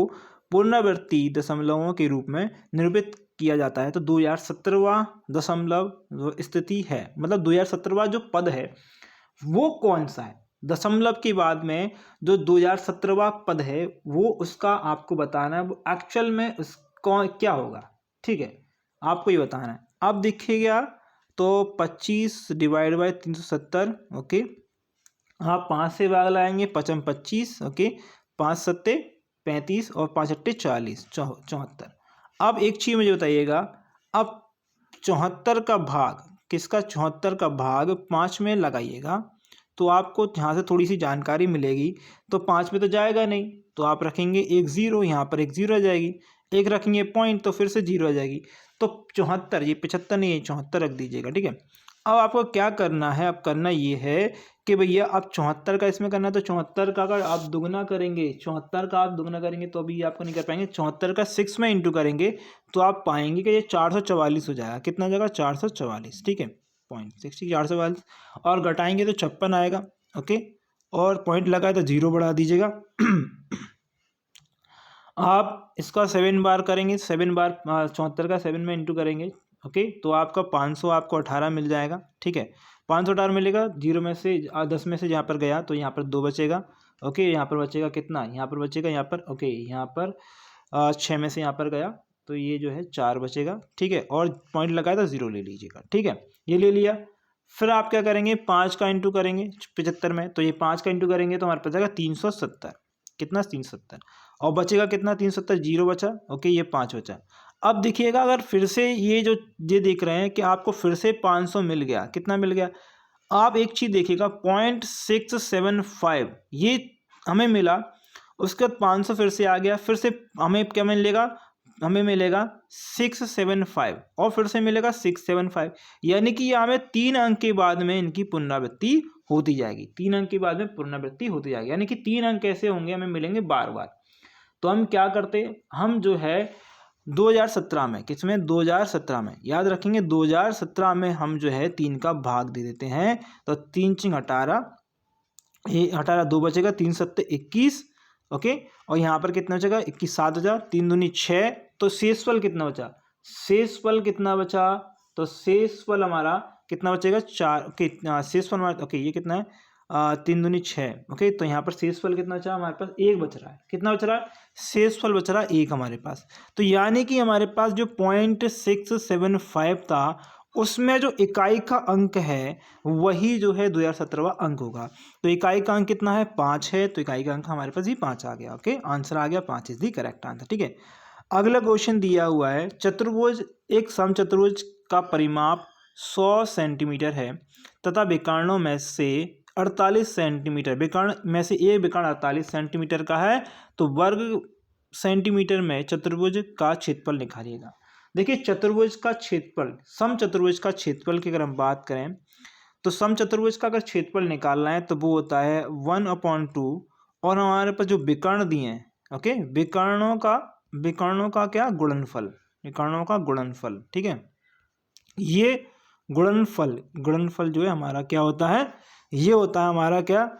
पुनरावृत्ति दशमलवों के रूप में निरूपित किया जाता है तो 2017वां दशमलव स्थिति है, मतलब 2017वां जो पद है वो कौन सा है। दशमलव के बाद में जो 2017वां पद है वो उसका आपको बताना है, वो एक्चुअल में कौन क्या होगा। ठीक है, आपको ये बताना है। अब देखिएगा तो 25 डिवाइड बाय 370, ओके, आप 5 से भाग लाएंगे, 5 25, ओके, 5 सत्ते 35 और 5 अट्ठे 40, 74। अब एक चीज़ मुझे बताइएगा, अब 74 का भाग किसका, 74 का भाग 5 में लगाइएगा तो आपको यहाँ से थोड़ी सी जानकारी मिलेगी। तो 5 में तो जाएगा नहीं, तो आप रखेंगे एक 0, यहाँ पर एक 0 आ जाएगी, एक रखेंगे पॉइंट तो फिर से 0 आ जाएगी, तो 74, ये 75 नहीं है, 74 रख दीजिएगा। ठीक है, अब आपको क्या करना है, अब करना ये है कि भैया आप 74 का इसमें करना है, तो 74 का अगर आप दुगना करेंगे, 74 का आप दुगना करेंगे तो अभी आपको नहीं कर पाएंगे। 74 का 6 में इंटू करेंगे तो आप पाएंगे कि ये 444 हो जाएगा। कितना जाएगा, 444। ठीक है, 0.60 444, और घटाएंगे तो 56 आएगा, ओके, और पॉइंट लगाए तो 0 बढ़ा दीजिएगा। आप इसका 7 बार करेंगे, 7 बार 74 का 7 में इंटू करेंगे, ओके, तो आपका 500 आपको 18 मिल जाएगा। ठीक है, 518 मिलेगा, 0 में से 10 में से यहाँ पर गया तो यहाँ पर 2 बचेगा, ओके, यहाँ पर बचेगा कितना, यहाँ पर बचेगा, यहाँ पर, ओके, यहाँ पर 6 में से यहाँ पर गया तो ये जो है 4 बचेगा। ठीक है, और पॉइंट लगाया तो 0 ले लीजिएगा। ठीक है, ये ले लिया, फिर आप क्या करेंगे, 5 का इंटू करेंगे 75 में, तो ये 5 का इंटू करेंगे तो हमारे पास जाएगा 370, कितना 370, और बचेगा कितना 370, 0 बचा, ओके, ये 5 बचा। अब देखिएगा अगर फिर से ये देख रहे हैं कि आपको फिर से 500 मिल गया, कितना मिल गया, आप एक चीज़ देखिएगा 0.675 ये हमें मिला, उसके बाद 500 फिर से आ गया, फिर से हमें क्या मिलेगा, हमें मिलेगा 675 और फिर से मिलेगा 675, यानी कि ये हमें 3 अंक के बाद में इनकी पुनरावृत्ति होती जाएगी, 3 अंक के बाद में पुनरावृत्ति होती जाएगी, यानी कि 3 अंक कैसे होंगे, हमें मिलेंगे बार बार। तो हम क्या करते, हम जो है 2017 में, किसमें, 2017 में, याद रखेंगे 2017 में हम जो है 3 का भाग दे देते हैं, तो 3 चिंग 18, ये 18 2 बचेगा, 3 सत्ते 21, ओके, और यहाँ पर कितना बचेगा 21, 7,000, 3 दूनी 6, तो शेषफल कितना बचा, शेषफल कितना बचा, तो शेषफल हमारा कितना बचेगा 4, ओके, शेषफल हमारा, ओके, ये कितना है 3 दूनी 6, ओके, तो यहाँ पर शेषफल कितना बचा, हमारे पास 1 बच रहा है, कितना बच रहा है, शेषफल बच रहा है 1 हमारे पास। तो यानी कि हमारे पास जो 0.675 था उसमें जो इकाई का अंक है वही जो है 2017वां अंक होगा। तो इकाई का अंक कितना है, 5 है, तो इकाई का अंक हमारे पास ही 5 आ गया। ओके, आंसर आ गया 5 इज दी करेक्ट आंसर। ठीक है, अगला क्वेश्चन दिया हुआ है, चतुर्भुज एक समचतुर्भुज का परिमाप 100 सेंटीमीटर है तथा विकर्णों में से 48 सेंटीमीटर, विकर्ण में से एक विकर्ण 48 सेंटीमीटर का है, तो वर्ग सेंटीमीटर में चतुर्भुज का क्षेत्रफल निकालिएगा। देखिए चतुर्भुज का क्षेत्रफल, समचतुर्भुज का क्षेत्रफल की अगर हम बात करें तो समचतुर्भुज का अगर क्षेत्रफल निकालना है तो वो होता है 1/2 और हमारे पास जो विकर्ण दिए हैं, ओके, विकर्णों का क्या गुणनफल, विकर्णों का गुणनफल। ठीक है, ये गुणनफल जो है हमारा क्या होता है, ये होता है हमारा क्या,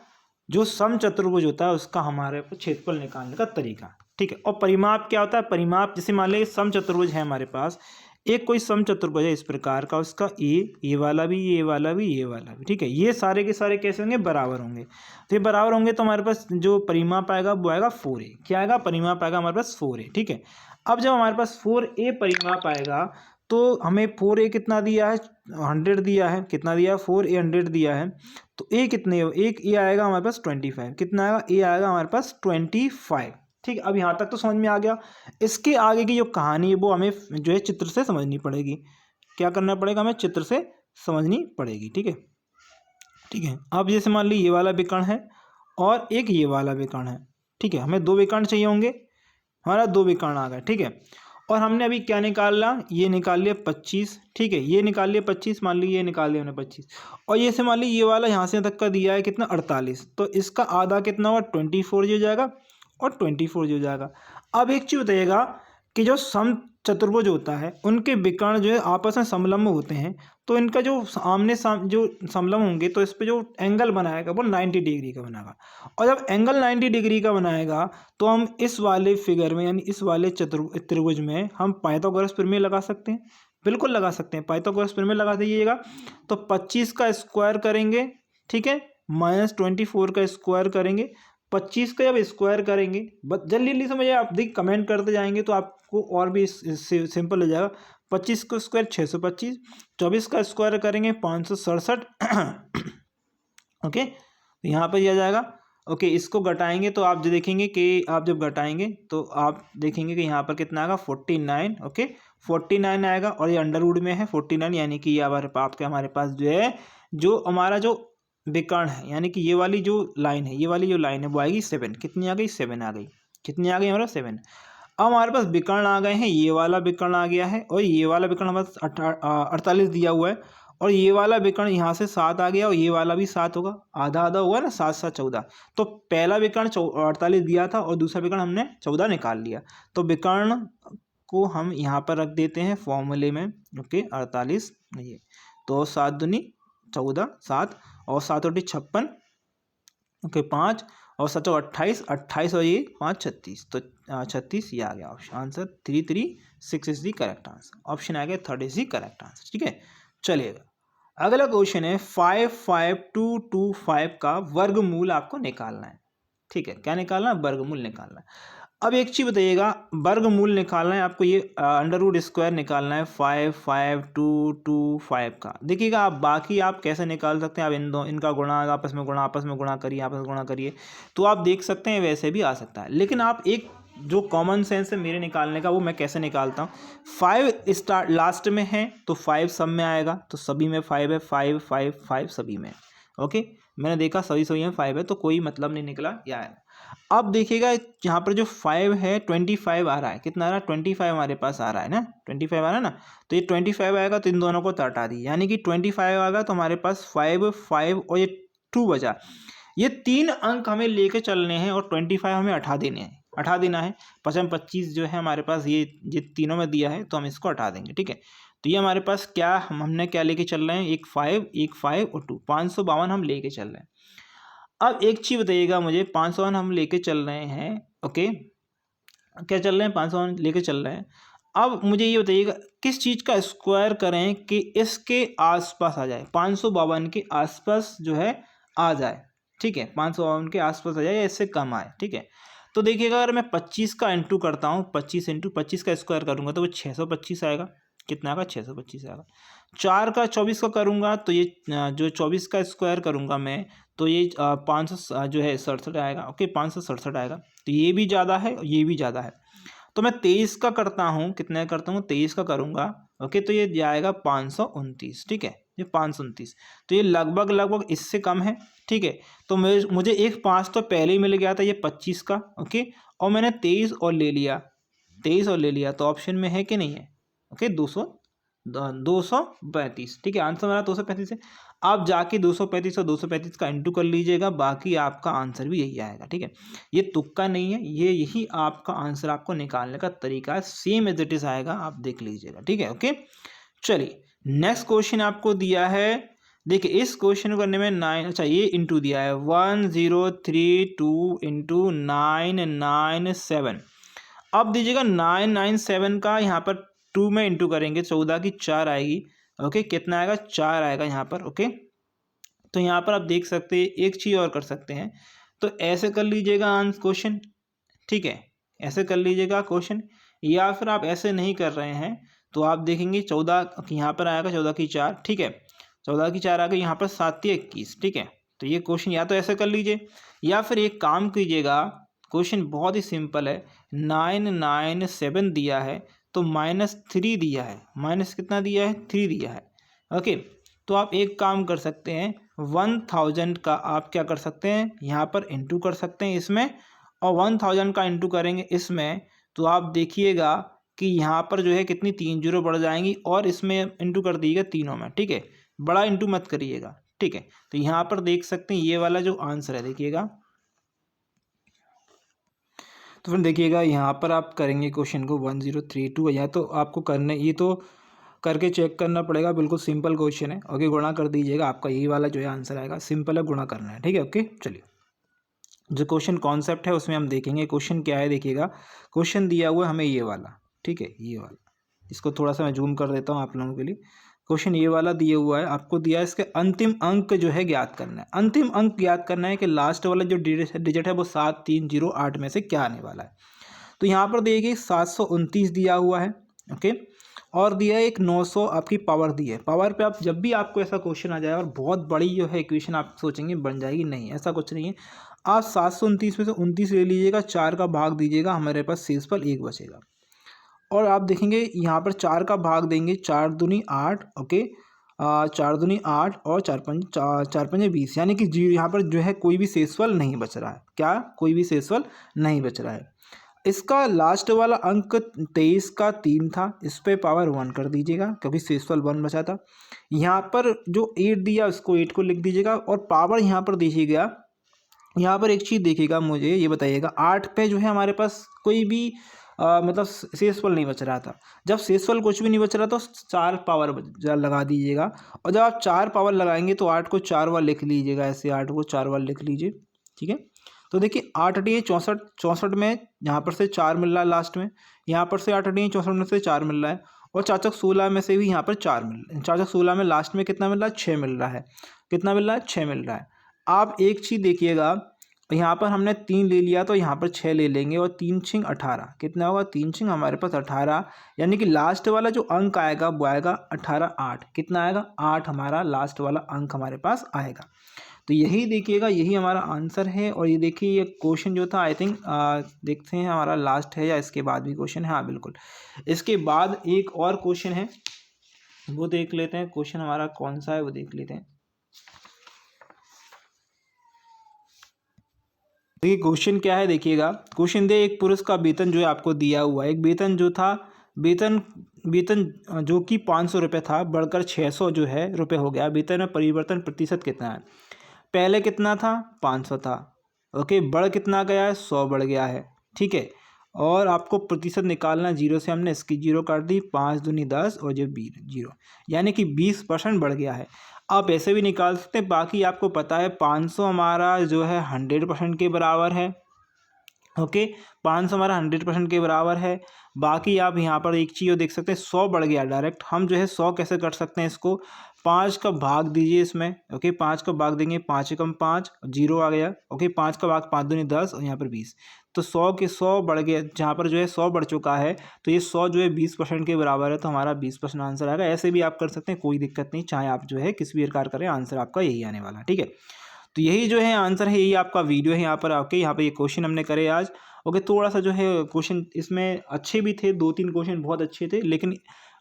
जो समचतुर्भुज होता है उसका हमारे पास क्षेत्रफल निकालने का तरीका। ठीक है, और परिमाप क्या होता है, परिमाप जैसे मान लीजिए समचतुर्भुज है हमारे पास, एक कोई समचतुर्भुज है इस प्रकार का, उसका ये वाला भी, ये वाला भी, ये वाला भी। ठीक है, ये सारे के सारे कैसे होंगे, बराबर होंगे। तो ये बराबर होंगे तो हमारे पास जो परिमाप आएगा वो आएगा 4a। क्या आएगा, परिमाप आएगा हमारे पास 4a। ठीक है, अब जब हमारे पास 4a परिमाप आएगा तो हमें 4a कितना दिया है, 100 दिया है, कितना दिया है, 4a 100 दिया है, तो a कितने, एक a आएगा हमारे पास 25, कितना आएगा, a आएगा हमारे पास 25। ठीक है, अब यहाँ तक तो समझ में आ गया। इसके आगे की जो कहानी है वो हमें जो है चित्र से समझनी पड़ेगी। क्या करना पड़ेगा, हमें चित्र से समझनी पड़ेगी। ठीक है, ठीक है, अब जैसे मान ली ये वाला विकर्ण है और एक ये वाला विकर्ण है। ठीक है, हमें 2 विकर्ण चाहिए होंगे, हमारा 2 विकर्ण आ गए। ठीक है, और हमने अभी क्या निकाला, ये निकाल लिया 25। ठीक है, ये निकाल लिया 25, मान ली ये निकाल लिया हमने 25, और ये से मान ली ये वाला यहाँ से तक का दिया है कितना, 48, तो इसका आधा कितना हुआ, 24 जो जाएगा, और 24 जो जाएगा। अब एक चीज़ बताइएगा कि जो सम चतुर्भुज होता है उनके विकर्ण जो है आपस में समलंब होते हैं, तो इनका जो जो समलंब होंगे तो इस पे जो एंगल बनाएगा वो 90 डिग्री का बनाएगा, और जब एंगल 90 डिग्री का बनाएगा तो हम इस वाले फिगर में, यानी इस वाले त्रिभुज में हम पाइथागोरस प्रमेय लगा सकते हैं। बिल्कुल लगा सकते हैं, पाइथागोरस प्रमेय लगा दीजिएगा। तो 25 का स्क्वायर करेंगे, ठीक है, -24 का स्क्वायर करेंगे, 25 का जब स्क्वायर करेंगे, बस जल्दी जल्दी समझिए, आप देख कमेंट करते जाएंगे तो आपको और भी सिंपल हो जाएगा। 25 का स्क्वायर 625, 24 का स्क्वायर करेंगे 567। ओके, तो यहाँ पर यह जाएगा। ओके, इसको घटाएंगे तो आप जो देखेंगे कि आप जब घटाएंगे तो आप देखेंगे कि यहाँ पर कितना आएगा, 49। ओके, 49 आएगा, और ये अंडर रूट में है 49, यानी कि ये हमारे पास जो है, जो हमारा जो विकर्ण है, यानी कि ये वाली जो लाइन है, ये वाली जो लाइन है वो आएगी 7। कितनी आ गई, 7 आ गई। कितनी आ गई हमारा, 7। अब हमारे पास विकर्ण आ गए हैं, ये वाला विकर्ण आ गया है, और ये वाला विकर्ण हमारे पास 48 दिया हुआ है, और ये वाला विकर्ण यहाँ से 7 आ गया, और ये वाला भी 7 होगा, आधा आधा हुआ ना, 7 7 14। तो पहला विकर्ण 48 दिया था और दूसरा विकर्ण हमने 14 निकाल लिया। तो विकर्ण को हम यहाँ पर रख देते हैं फॉर्मूले में। ओके, 48, ये तो 7 दूनी 14, 7 और 7 और 56, ओके 5 और 7 और 28, 28 और ये 5 36, तो 36 ये आ गया option answer. 336 is the correct answer, option आ गया 3 इज दी करेक्ट आंसर। ठीक है, चलिएगा अगला क्वेश्चन है 55225 का वर्गमूल आपको निकालना है। ठीक है, क्या निकालना है, वर्गमूल निकालना है। अब एक चीज़ बताइएगा, वर्गमूल निकालना है आपको, ये अंडर रूट स्क्वायर निकालना है 55225 का। देखिएगा आप बाकी आप कैसे निकाल सकते हैं, आप इनका गुणा आपस में गुणा करिए, तो आप देख सकते हैं वैसे भी आ सकता है। लेकिन आप एक जो कॉमन सेंस है मेरे निकालने का, वो मैं कैसे निकालता हूँ, 5 स्टार्ट लास्ट में है तो 5 सब में आएगा, तो सभी में 5 है, 5 5 5 सभी में। ओके, मैंने देखा सभी में 5 है, तो कोई मतलब नहीं निकला, यह आएगा। अब देखिएगा यहाँ पर जो 5 है 25 आ रहा है, कितना आ रहा है, 25 हमारे पास आ रहा है ना, 25 आ रहा है ना, तो ये 25 आएगा तो इन दोनों को तो हटा दी, यानी कि 25 आएगा तो हमारे पास 5 5 और ये 2 बचा। ये 3 अंक हमें लेके चलने हैं और 25 हमें हटा देना है। 25 जो है हमारे पास ये तीनों में दिया है, तो हम इसको हटा देंगे। ठीक है, तो ये हमारे पास क्या, हमने क्या लेके चल रहे हैं, एक 5 और 2, 552 हम लेके चल रहे हैं। अब एक चीज़ बताइएगा मुझे, 552 हम लेके चल रहे हैं। ओके, क्या चल रहे हैं, 552 लेके चल रहे हैं। अब मुझे ये बताइएगा किस चीज़ का स्क्वायर करें कि इसके आसपास आ जाए, 552 के आसपास जो है आ जाए। ठीक है, 552 के आसपास आ जाए या इससे कम आए। ठीक है, तो देखिएगा अगर मैं 25 का इंटू करता हूँ, 25 इंटू 25 का स्क्वायर करूँगा तो वो 625 आएगा। कितना आएगा 625 आएगा। 4 का 24 का करूँगा तो ये जो 24 का स्क्वायर करूँगा मैं तो ये 500 जो है 67 आएगा। ओके 567 आएगा। तो ये भी ज़्यादा है और ये भी ज़्यादा है। तो मैं 23 का करता हूँ, कितने करता हूँ 23 का करूँगा। ओके तो ये जाएगा 529। ठीक है, ये 529। तो ये लगभग लगभग इससे कम है। ठीक है, तो मुझे एक 5 तो पहले ही मिल गया था, ये 25 का। ओके, और मैंने 23 और ले लिया, 23 और ले लिया, तो ऑप्शन में है कि नहीं है। ओके 235। ठीक है, आंसर मेरा 235 है। आप जाके 235 और 235 का इंटू कर लीजिएगा, बाकी आपका आंसर भी यही आएगा। ठीक है, ये तुक्का नहीं है, ये यही आपका आंसर आपको निकालने का तरीका है, सेम एज इट इज आएगा, आप देख लीजिएगा। ठीक है, ओके चलिए नेक्स्ट क्वेश्चन आपको दिया है। देखिए इस क्वेश्चन को करने में 9, अच्छा ये इंटू दिया है 1032 इंटू 997। अब दीजिएगा 997 का यहाँ पर 2 में इंटू करेंगे, 14 की 4 आएगी। ओके कितना आएगा 4 आएगा यहाँ पर। ओके तो यहाँ पर आप देख सकते हैं, एक चीज़ और कर सकते हैं, तो ऐसे कर लीजिएगा आंसर क्वेश्चन। ठीक है, ऐसे कर लीजिएगा क्वेश्चन, या फिर आप ऐसे नहीं कर रहे हैं तो आप देखेंगे 14 यहाँ पर आएगा 14 की 4। ठीक है, 14 की 4 आ गई, यहाँ पर 7 या 21। ठीक है, तो ये क्वेश्चन या तो ऐसे कर लीजिए, या फिर एक काम कीजिएगा, क्वेश्चन बहुत ही सिंपल है। 997 दिया है तो -3 दिया है, माइनस कितना दिया है 3 दिया है। ओके तो आप एक काम कर सकते हैं, 1000 का आप क्या कर सकते हैं यहाँ पर इंटू कर सकते हैं इसमें, और 1000 का इंटू करेंगे इसमें, तो आप देखिएगा कि यहाँ पर जो है कितनी 3 जीरो बढ़ जाएंगी, और इसमें इंटू कर दीजिएगा तीनों में। ठीक है, बड़ा इंटू मत करिएगा। ठीक है, तो यहाँ पर देख सकते हैं ये वाला जो आंसर है, देखिएगा तो फिर देखिएगा यहाँ पर आप करेंगे क्वेश्चन को 1032, या तो आपको करने, ये तो करके चेक करना पड़ेगा, बिल्कुल सिंपल क्वेश्चन है। ओके गुणा कर दीजिएगा, आपका यही वाला जो है आंसर आएगा, सिंपल है, गुणा करना है। ठीक है, ओके चलिए जो क्वेश्चन कॉन्सेप्ट है उसमें हम देखेंगे क्वेश्चन क्या है। देखिएगा क्वेश्चन दिया हुआ है हमें ये वाला, ठीक है ये वाला, इसको थोड़ा सा मैं जूम कर देता हूँ आप लोगों के लिए। क्वेश्चन ये वाला दिया हुआ है, आपको दिया है इसके अंतिम अंक जो है ज्ञात करना है। अंतिम अंक ज्ञात करना है कि लास्ट वाला जो डिजिट है वो 7308 में से क्या आने वाला है। तो यहाँ पर देखिए 729 दिया हुआ है। ओके, और दिया है एक 900 आपकी पावर दी है। पावर पे आप जब भी आपको ऐसा क्वेश्चन आ जाए और बहुत बड़ी जो है इक्वेशन आप सोचेंगे बन जाएगी, नहीं ऐसा कुछ नहीं है। आप 729 में से 29 ले लीजिएगा, 4 का भाग दीजिएगा, हमारे पास शेषफल 1 बचेगा। और आप देखेंगे यहाँ पर 4 का भाग देंगे, 4 दूनी 8। ओके 4 दूनी 8 और 4 पंजे 20, यानी कि जी यहाँ पर जो है कोई भी शेषफल नहीं बच रहा है। क्या, कोई भी शेषफल नहीं बच रहा है। इसका लास्ट वाला अंक 23 का 3 था, इस पे पावर 1 कर दीजिएगा क्योंकि शेषफल 1 बचा था। यहाँ पर जो 8 दिया उसको 8 को लिख दीजिएगा, और पावर यहाँ पर दीजिएगा। यहाँ पर एक चीज़ देखिएगा, मुझे ये बताइएगा 8 पे जो है हमारे पास कोई भी मतलब शेषफल नहीं बच रहा था। जब शेषफल कुछ भी नहीं बच रहा तो 4 पावर लगा दीजिएगा, और जब आप 4 पावर लगाएंगे तो 8 को 4 बार लिख लीजिएगा, ऐसे 8 को 4 बार लिख लीजिए। ठीक है, तो देखिए 8 8 64, 64 में यहाँ पर से 4 मिल रहा है लास्ट में, यहाँ पर से 8 8 64 में से 4 मिल रहा है, और 4 4 16 में से भी यहाँ पर 4 मिल रहा है। 4 4 16 में लास्ट में कितना मिल रहा है, 6 मिल रहा है। कितना मिल रहा है, 6 मिल रहा है। आप एक चीज़ देखिएगा, यहाँ पर हमने 3 ले लिया तो यहाँ पर 6 ले लेंगे, और 3 6 18, कितना होगा 3 6 हमारे पास 18, यानी कि लास्ट वाला जो अंक आएगा वो आएगा 18 8। कितना आएगा 8, हमारा लास्ट वाला अंक हमारे पास आएगा। तो यही देखिएगा, यही हमारा आंसर है। और ये देखिए ये क्वेश्चन जो था आई थिंक देखते हैं हमारा लास्ट है या इसके बाद भी क्वेश्चन है। हाँ बिल्कुल, इसके बाद एक और क्वेश्चन है, वो देख लेते हैं। क्वेश्चन हमारा कौन सा है वो देख लेते हैं। देखिए क्वेश्चन क्या है, देखिएगा क्वेश्चन दे एक पुरुष का वेतन जो है आपको दिया हुआ है। एक वेतन जो था, वेतन जो कि 500 रुपये था बढ़कर 600 जो है रुपये हो गया। वेतन में परिवर्तन प्रतिशत कितना है। पहले कितना था 500 था। ओके, बढ़ कितना गया है 100 बढ़ गया है। ठीक है, और आपको प्रतिशत निकालना, जीरो से हमने इसकी जीरो काट दी, 5 दूनी 10 और जो 20 जीरो, यानी कि 20% बढ़ गया है। आप ऐसे भी निकाल सकते हैं। बाकी आपको पता है 500 हमारा जो है 100% के बराबर है। ओके 500 हमारा 100% के बराबर है। बाकी आप यहाँ पर एक चीज़ देख सकते हैं, 100 बढ़ गया डायरेक्ट। हम जो है 100 कैसे कर सकते हैं, इसको 5 का भाग दीजिए इसमें। ओके 5 का भाग देंगे, 5 एकम 5, जीरो आ गया। ओके 5 का भाग 5 दूनी 10 और यहाँ पर 20, तो 100 के 100 बढ़ गए, जहाँ पर जो है 100 बढ़ चुका है तो ये 100 जो है 20% के बराबर है, तो हमारा 20% आंसर आएगा। ऐसे भी आप कर सकते हैं, कोई दिक्कत नहीं, चाहे आप जो है किसी भी प्रकार करें, आंसर आपका यही आने वाला है। ठीक है, तो यही जो है आंसर है, यही आपका वीडियो है। यहाँ पर आपके यहाँ पे ये क्वेश्चन हमने करे आज। ओके, थोड़ा सा जो है क्वेश्चन इसमें अच्छे भी थे, 2-3 क्वेश्चन बहुत अच्छे थे, लेकिन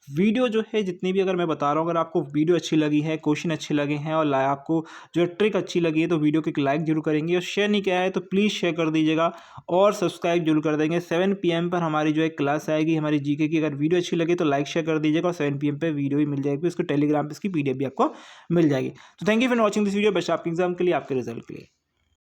वीडियो जो है जितनी भी अगर मैं बता रहा हूँ, अगर आपको वीडियो अच्छी लगी है, क्वेश्चन अच्छे लगे हैं और आपको जो है ट्रिक अच्छी लगी है, तो वीडियो को एक लाइक जरूर करेंगे, और शेयर नहीं किया है तो प्लीज़ शेयर कर दीजिएगा और सब्सक्राइब जरूर कर देंगे। 7 PM पर हमारी जो है क्लास आएगी हमारी जीके की। अगर वीडियो अच्छी लगे तो लाइक शेयर कर दीजिएगा, और 7 PM पर वीडियो भी मिल जाएगी, उसको टेलीग्राम पर इसकी PDF भी आपको मिल जाएगी। तो thank you for watching this video. Best आपके एग्जाम के लिए, आपके रिजल्ट के लिए।